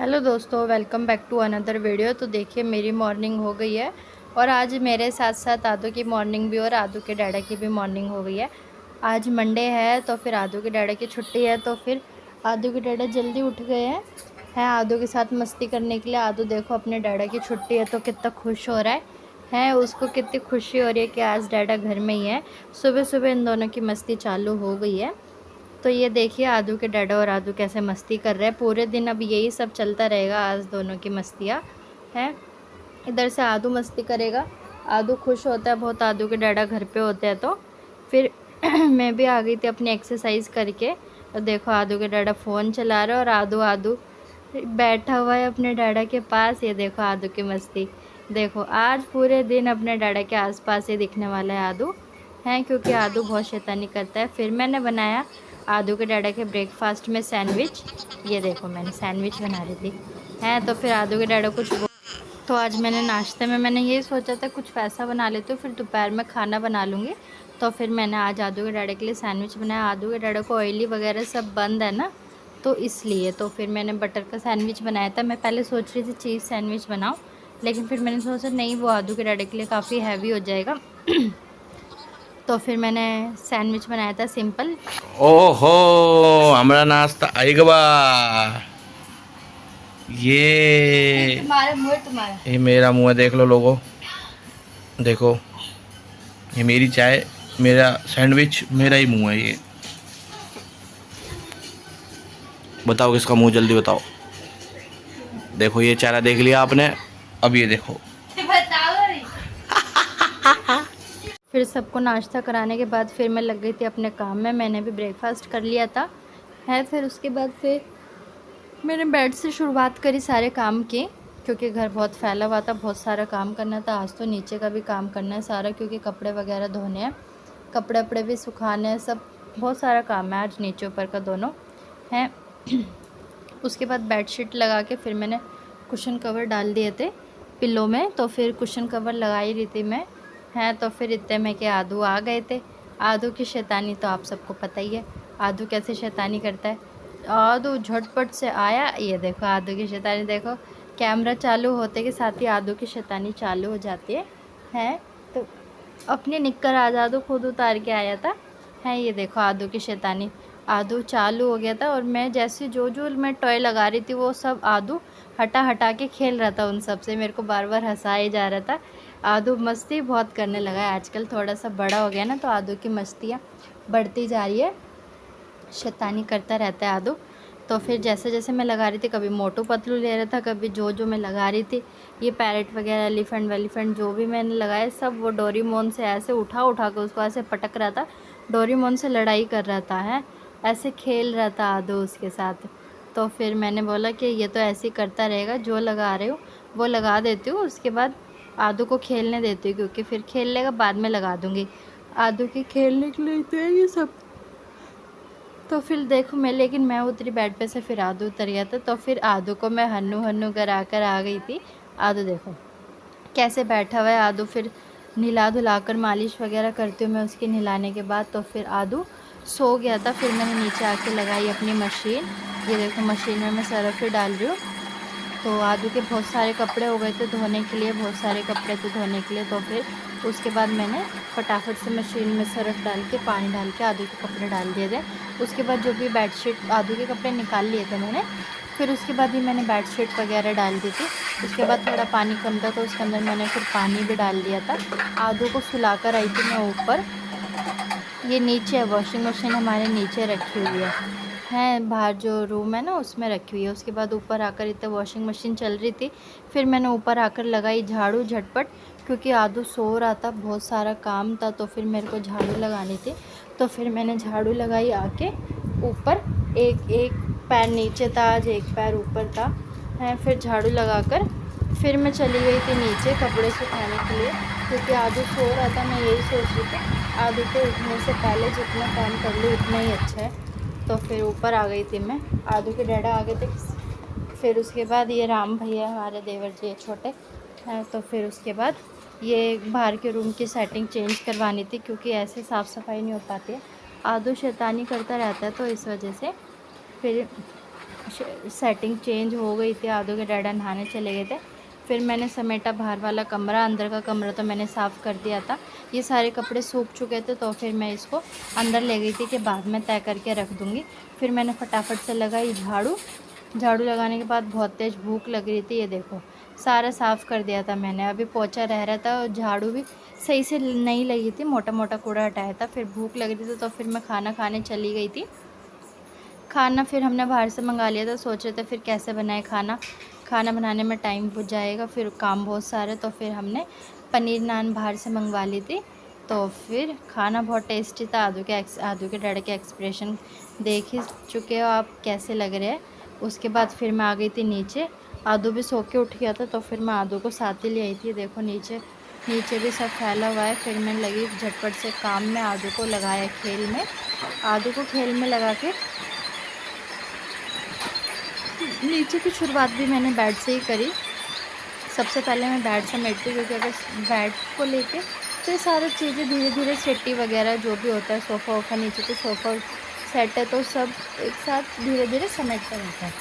Hello दोस्तों, welcome back to another video. तो देखिए मेरी मॉर्निंग हो गई है और आज मेरे साथ साथ आदू की मॉर्निंग भी और आदू के डैडा की भी मॉर्निंग हो गई है। आज मंडे है तो फिर आदू के डैडा की छुट्टी है, तो फिर आदू के डैडा जल्दी उठ गए हैं आदू के साथ मस्ती करने के लिए। आदू देखो अपने डैडा की छुट्टी है तो कितना खुश हो रहा है उसको कितनी खुशी हो रही है कि आज डैडा घर में ही है। सुबह सुबह इन दोनों की मस्ती चालू हो गई है। तो ये देखिए आदू के डैडा और आदू कैसे मस्ती कर रहे हैं पूरे दिन। अब यही सब चलता रहेगा, आज दोनों की मस्तियाँ हैं। इधर से आदू मस्ती करेगा, आदू खुश होता है बहुत, आदू के डैडा घर पे होते हैं। तो फिर मैं भी आ गई थी अपनी एक्सरसाइज करके। तो देखो आदू के डैडा फ़ोन चला रहे हैं और आदू आदू बैठा हुआ है अपने डैडा के पास। ये देखो आदू की मस्ती, देखो आज पूरे दिन अपने डैडा के आसपास ही दिखने वाला है आदू हैं, क्योंकि आदू बहुत शैतानी करता है। फिर मैंने बनाया आदू के डैडा के ब्रेकफास्ट में सैंडविच। ये देखो मैंने सैंडविच बना रही थी हैं। तो फिर आदू के डैडा तो आज मैंने नाश्ते में मैंने ये सोचा था कुछ वैसा बना लेती हूँ, फिर दोपहर में खाना बना लूँगी। तो फिर मैंने आज आदू के डैडा के लिए सैंडविच बनाया। आदू के डैडा को ऑयली वगैरह सब बंद है ना, तो इसलिए तो फिर मैंने बटर का सैंडविच बनाया था। मैं पहले सोच रही थी चीज़ सैंडविच बनाऊँ, लेकिन फिर मैंने सोचा नहीं, वो आदू के डैडा के लिए काफ़ी हैवी हो जाएगा। तो फिर मैंने सैंडविच बनाया था सिंपल। ओहो, हमारा नाश्ता आएगा। ये तुम्हारा मुँह तुम्हारा। ये मेरा मुंह है, देख लो लोगों, देखो ये मेरी चाय, मेरा सैंडविच, मेरा ही मुंह है ये। बताओ किसका मुंह, जल्दी बताओ। देखो ये चेहरा देख लिया आपने, अब ये देखो। फिर सबको नाश्ता कराने के बाद फिर मैं लग गई थी अपने काम में। मैंने भी ब्रेकफास्ट कर लिया था है। फिर उसके बाद फिर मैंने बेड से शुरुआत करी सारे काम की, क्योंकि घर बहुत फैला हुआ था, बहुत सारा काम करना था। आज तो नीचे का भी काम करना है सारा, क्योंकि कपड़े वगैरह धोने हैं, कपड़े वपड़े भी सुखाने हैं, सब बहुत सारा काम है आज नीचे ऊपर का दोनों हैं। उसके बाद बेडशीट लगा के फिर मैंने कुशन कवर डाल दिए थे पिल्लो में। तो फिर कुशन कवर लगा ही रही थी मैं हैं। तो फिर इतने में के आदू आ गए थे। आदू की शैतानी तो आप सबको पता ही है, आदू कैसे शैतानी करता है। आदू झटपट से आया, ये देखो आदू की शैतानी देखो। कैमरा चालू होते के साथ ही आदू की शैतानी चालू हो जाती है। तो अपनी निक्कर आज आदू खुद उतार के आया था है। ये देखो आदू की शैतानी, आदू चालू हो गया था और मैं जैसे जो मैं टॉय लगा रही थी वो सब आदू हटा हटा के खेल रहा था उन सब से, मेरे को बार बार हंसाया जा रहा था। आदू मस्ती बहुत करने लगा है आजकल, थोड़ा सा बड़ा हो गया ना, तो आदू की मस्तियाँ बढ़ती जा रही है, शैतानी करता रहता है आदू। तो फिर जैसे जैसे मैं लगा रही थी, कभी मोटू पतलू ले रहा था, कभी जो मैं लगा रही थी, ये पैरेट वगैरह एलिफेंट वेलिफेंट जो भी मैंने लगाए सब, वो डोरीमोन से ऐसे उठा उठा के उसको ऐसे पटक रहा था, डोरीमोन से लड़ाई कर रहा था है, ऐसे खेल रहा था आदू उसके साथ। तो फिर मैंने बोला कि ये तो ऐसे ही करता रहेगा, जो लगा रहे हो वो लगा देती हूँ, उसके बाद आदू को खेलने देती हूँ, क्योंकि फिर खेल लेगा बाद में लगा दूँगी। आदू के खेलने के लिए तो है ये सब। तो फिर देखो लेकिन मैं उतरी बेड पे से, फिर आदू उतर गया था। तो फिर आदू को मैं हन्नू हन्नू करा कर आ गई थी। आदू देखो कैसे बैठा हुआ है आदू। फिर नहला धुलाकर मालिश वगैरह करती हूँ मैं उसकी, नहलाने के बाद। तो फिर आदू सो गया था। फिर मैंने नीचे आके लगाई अपनी मशीन, ये देखो मशीन में मैं सर्फ डाल रही हूँ। तो आदू के बहुत सारे कपड़े हो गए थे धोने के लिए, बहुत सारे कपड़े थे धोने के लिए। तो फिर उसके बाद मैंने फटाफट से मशीन में सर्फ डाल के पानी डाल के आदू के कपड़े डाल दिए थे। उसके बाद जो भी बेडशीट आदू के कपड़े निकाल लिए थे मैंने, फिर उसके बाद ही मैंने बेडशीट वगैरह डाल दी थी। उसके बाद थोड़ा पानी कम था तो उसके अंदर मैंने फिर पानी भी डाल दिया था। आदू को सुला कर आई थी मैं ऊपर, ये नीचे है, वॉशिंग मशीन हमारे नीचे रखी हुई है बाहर जो रूम है ना उसमें रखी हुई है। उसके बाद ऊपर आकर इतने वॉशिंग मशीन चल रही थी, फिर मैंने ऊपर आकर लगाई झाड़ू झटपट, क्योंकि आदू सो रहा था, बहुत सारा काम था, तो फिर मेरे को झाड़ू लगानी थी। तो फिर मैंने झाड़ू लगाई आके ऊपर, एक एक पैर नीचे था आज, एक पैर ऊपर था है। फिर झाड़ू लगाकर फिर मैं चली गई थी नीचे कपड़े सुखाने के लिए, क्योंकि आदू सो रहा था। मैं यही सोच रही थी आदू के उठने से पहले जितना काम कर लूँ उतना ही अच्छा है। तो फिर ऊपर आ गई थी मैं, आदू के डैडा आ गए थे। फिर उसके बाद ये राम भैया हमारे देवर जी है छोटे हैं। तो फिर उसके बाद ये बाहर के रूम की सेटिंग चेंज करवानी थी, क्योंकि ऐसे साफ़ सफाई नहीं हो पाती है, आदू शैतानी करता रहता है, तो इस वजह से फिर सेटिंग चेंज हो गई थी, आदू के डैडा नहाने चले गए थे। फिर मैंने समेटा बाहर वाला कमरा, अंदर का कमरा तो मैंने साफ़ कर दिया था। ये सारे कपड़े सूख चुके थे तो फिर मैं इसको अंदर ले गई थी कि बाद में तय करके रख दूँगी। फिर मैंने फटाफट से लगाई झाड़ू। झाड़ू लगाने के बाद बहुत तेज़ भूख लग रही थी, ये देखो सारा साफ़ कर दिया था मैंने। अभी पोछा रह रहा था और झाड़ू भी सही से नहीं लगी थी, मोटा मोटा कूड़ा हटाया था। फिर भूख लग रही थी तो फिर मैं खाना खाने चली गई थी। खाना फिर हमने बाहर से मंगा लिया था, सोच रहे थे फिर कैसे बनाए खाना, खाना बनाने में टाइम हो जाएगा, फिर काम बहुत सारे, तो फिर हमने पनीर नान बाहर से मंगवा ली थी। तो फिर खाना बहुत टेस्टी था। आदू के डैडी के एक्सप्रेशन देख ही चुके हो आप कैसे लग रहे हैं। उसके बाद फिर मैं आ गई थी नीचे, आदू भी सो के उठ गया था तो फिर मैं आदू को साथ ही ले आई थी। देखो नीचे नीचे भी सब फैला हुआ है। फिर मैं लगी झटपट से काम में, आदू को लगाया खेल में, आदू को खेल में लगा के नीचे की शुरुआत भी मैंने बेड से ही करी। सबसे पहले मैं बेड समेटती, क्योंकि अगर बेड को लेके तो ये सारी चीज़ें धीरे धीरे सेटी वगैरह जो भी होता है, सोफ़ा वोफ़ा नीचे तो सोफ़ा सेट है तो सब एक साथ धीरे धीरे समेटता रहता है।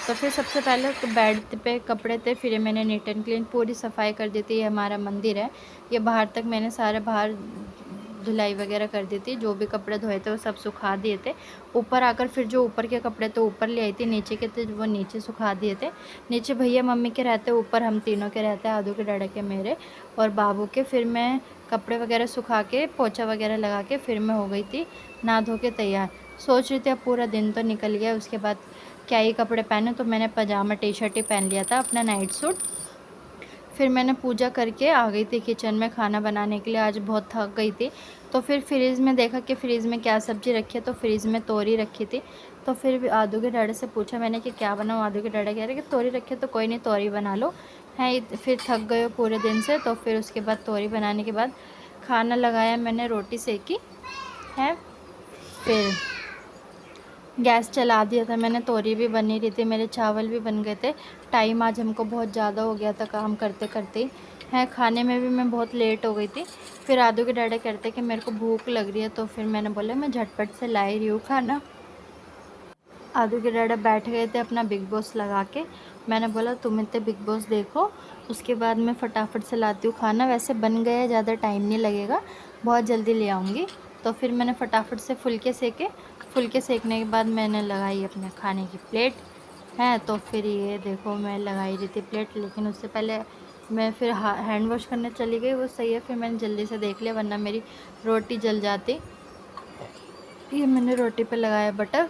तो फिर सबसे पहले तो बेड पे कपड़े थे, फिर ये मैंने नीट एंड क्लीन पूरी सफाई कर दी थी। ये हमारा मंदिर है, ये बाहर तक मैंने सारे बाहर धुलाई वगैरह कर दी थी। जो भी कपड़े धोए थे वो सब सुखा दिए थे। ऊपर आकर फिर जो ऊपर के कपड़े थे ऊपर ले आई थी, नीचे के थे वो नीचे सुखा दिए थे। नीचे भैया मम्मी के रहते, ऊपर हम तीनों के रहते हैं, आदू के डैडा के, मेरे और बाबू के। फिर मैं कपड़े वगैरह सुखा के पोछा वगैरह लगा के फिर मैं हो गई थी नहा धो के तैयार। सोच रही थी अब पूरा दिन तो निकल गया, उसके बाद क्या ही कपड़े पहने, तो मैंने पजामा टी शर्ट ही पहन लिया था, अपना नाइट सूट। फिर मैंने पूजा करके आ गई थी किचन में खाना बनाने के लिए। आज बहुत थक गई थी तो फिर फ्रिज में देखा कि फ़्रिज में क्या सब्ज़ी रखी है, तो फ्रिज में तोरी रखी थी। तो फिर आदू के डैडी से पूछा मैंने कि क्या बनाऊँ। आदू के डैडी कह रहे कि तोरी रखी है तो कोई नहीं, तोरी बना लो है। फिर थक गए हो पूरे दिन से, तो फिर उसके बाद तोरी बनाने के बाद खाना लगाया मैंने, रोटी सेकी है। फिर गैस चला दिया था मैंने, तोरी भी बनी रही थी, मेरे चावल भी बन गए थे। टाइम आज हमको बहुत ज़्यादा हो गया था काम करते करते है। खाने में भी मैं बहुत लेट हो गई थी। फिर आदू के डैडी कहते कि मेरे को भूख लग रही है, तो फिर मैंने बोला मैं झटपट से ला रही हूँ खाना। आदू के डैडी बैठ गए थे अपना बिग बॉस लगा के। मैंने बोला तुम इतने बिग बॉस देखो, उसके बाद मैं फटाफट से लाती हूँ खाना। वैसे बन गया है, ज़्यादा टाइम नहीं लगेगा, बहुत जल्दी ले आऊँगी। तो फिर मैंने फटाफट से फुलके सेके। फुलके सेकने के बाद मैंने लगाई अपने खाने की प्लेट है। तो फिर ये देखो मैं लगाई रही थी प्लेट, लेकिन उससे पहले मैं फिर हैंड वॉश करने चली गई, वो सही है। फिर मैंने जल्दी से देख लिया, वरना मेरी रोटी जल जाती। ये मैंने रोटी पे लगाया बटर।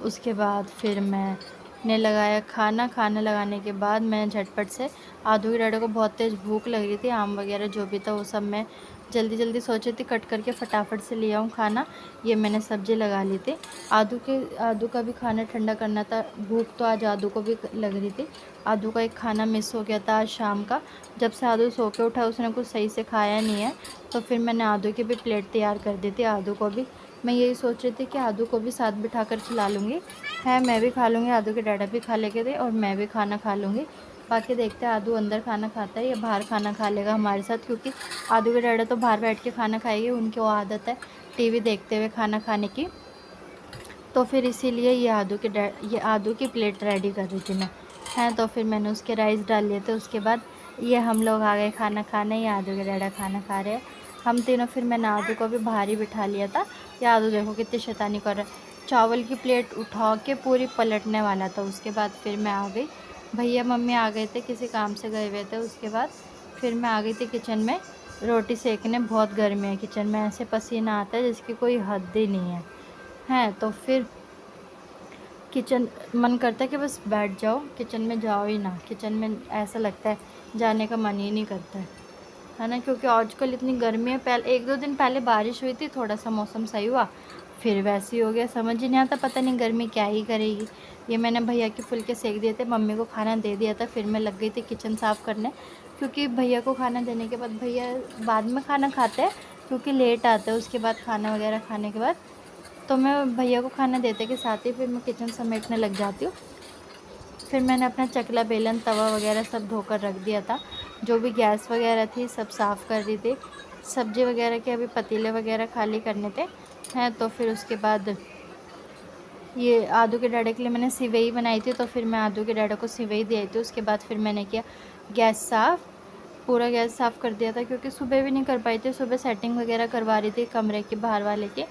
उसके बाद फिर मैंने लगाया खाना। खाना लगाने के बाद मैं झटपट से, आदू के डैडी को बहुत तेज़ भूख लग रही थी, आम वगैरह जो भी था वो सब मैं जल्दी जल्दी सोची थी कट करके फटाफट से ले आऊँ खाना। ये मैंने सब्ज़ी लगा ली थी। आदू का भी खाना ठंडा करना था। भूख तो आज आदू को भी लग रही थी। आदू का एक खाना मिस हो गया था आज शाम का। जब से आदू सो के उठा उसने कुछ सही से खाया नहीं है, तो फिर मैंने आदू की भी प्लेट तैयार कर दी थी। आदू को भी मैं यही सोच रही थी कि आदू को भी साथ बिठा कर खिला लूँगी है। मैं भी खा लूँगी, आदू के डैडा भी खा लेंगे थे और मैं भी खाना खा लूँगी। बाकी देखते हैं आदू अंदर खाना खाता है या बाहर खाना खा लेगा हमारे साथ, क्योंकि आदू के डैडा तो बाहर बैठ के खाना खाएंगे, उनकी वो आदत है टीवी देखते हुए खाना खाने की। तो फिर इसीलिए ये आदू की प्लेट रेडी कर रही थी मैं है। तो फिर मैंने उसके राइस डाल लिए थे। उसके बाद ये हम लोग आ गए खाना खाने, ये आदू के डैडा खाना खा रहे हैं हम तीनों। फिर मैंने आदू को भी बाहर ही बिठा लिया था। ये आदू देखो कितनी शैतानी कर रहा है, चावल की प्लेट उठा के पूरी पलटने वाला था। उसके बाद फिर मैं आ गई, भैया मम्मी आ गए थे, किसी काम से गए हुए थे। उसके बाद फिर मैं आ गई थी किचन में रोटी सेकने। बहुत गर्मी है किचन में, ऐसे पसीना आता है जिसकी कोई हद ही नहीं है। तो फिर किचन मन करता है कि बस बैठ जाओ, किचन में जाओ ही ना। किचन में ऐसा लगता है जाने का मन ही नहीं करता है ना, क्योंकि आजकल इतनी गर्मी है। पहले 1-2 दिन पहले बारिश हुई थी, थोड़ा सा मौसम सही हुआ, फिर वैसे ही हो गया। समझ ही नहीं आता, पता नहीं गर्मी क्या ही करेगी। ये मैंने भैया के फुलके सेक दिए थे, मम्मी को खाना दे दिया था। फिर मैं लग गई थी किचन साफ़ करने, क्योंकि भैया को खाना देने के बाद भैया बाद में खाना खाते हैं, क्योंकि लेट आते हैं उसके बाद खाना वगैरह खाने के बाद। तो मैं भैया को खाना देते के साथ ही फिर मैं किचन समेटने लग जाती हूँ। फिर मैंने अपना चकला बेलन तवा वगैरह सब धोकर रख दिया था। जो भी गैस वगैरह थी सब साफ़ कर दी थी। सब्ज़ी वगैरह के अभी पतीले वगैरह खाली करने थे हैं। तो फिर उसके बाद ये आदू के डाढ़े के लिए मैंने सिवई बनाई थी, तो फिर मैं आदू के डाढ़े को सिवई दी थी। उसके बाद फिर मैंने किया गैस साफ़, पूरा गैस साफ़ कर दिया था, क्योंकि सुबह भी नहीं कर पाई थी। सुबह सेटिंग वगैरह करवा रही थी कमरे के बाहर वाले के,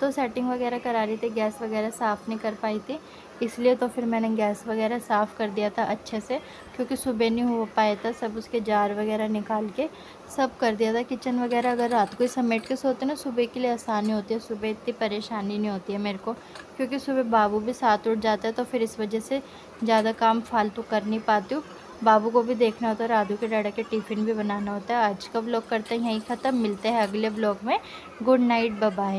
तो सेटिंग वगैरह करा रही थी, गैस वगैरह साफ़ नहीं कर पाई थी, इसलिए तो फिर मैंने गैस वगैरह साफ़ कर दिया था अच्छे से, क्योंकि सुबह नहीं हो पाया था। सब उसके जार वगैरह निकाल के सब कर दिया था। किचन वगैरह अगर रात को ही समेट के सोते ना, सुबह के लिए आसानी होती है, सुबह इतनी परेशानी नहीं होती है मेरे को, क्योंकि सुबह बाबू भी साथ उठ जाता है, तो फिर इस वजह से ज़्यादा काम फालतू कर नहीं पाती हूँ। बाबू को भी देखना होता है, राधू के डैडा के टिफ़िन भी बनाना होता है। आज का व्लॉग करते हैं यहीं ख़त्म, मिलते हैं अगले व्लॉग में। Good night, bye bye.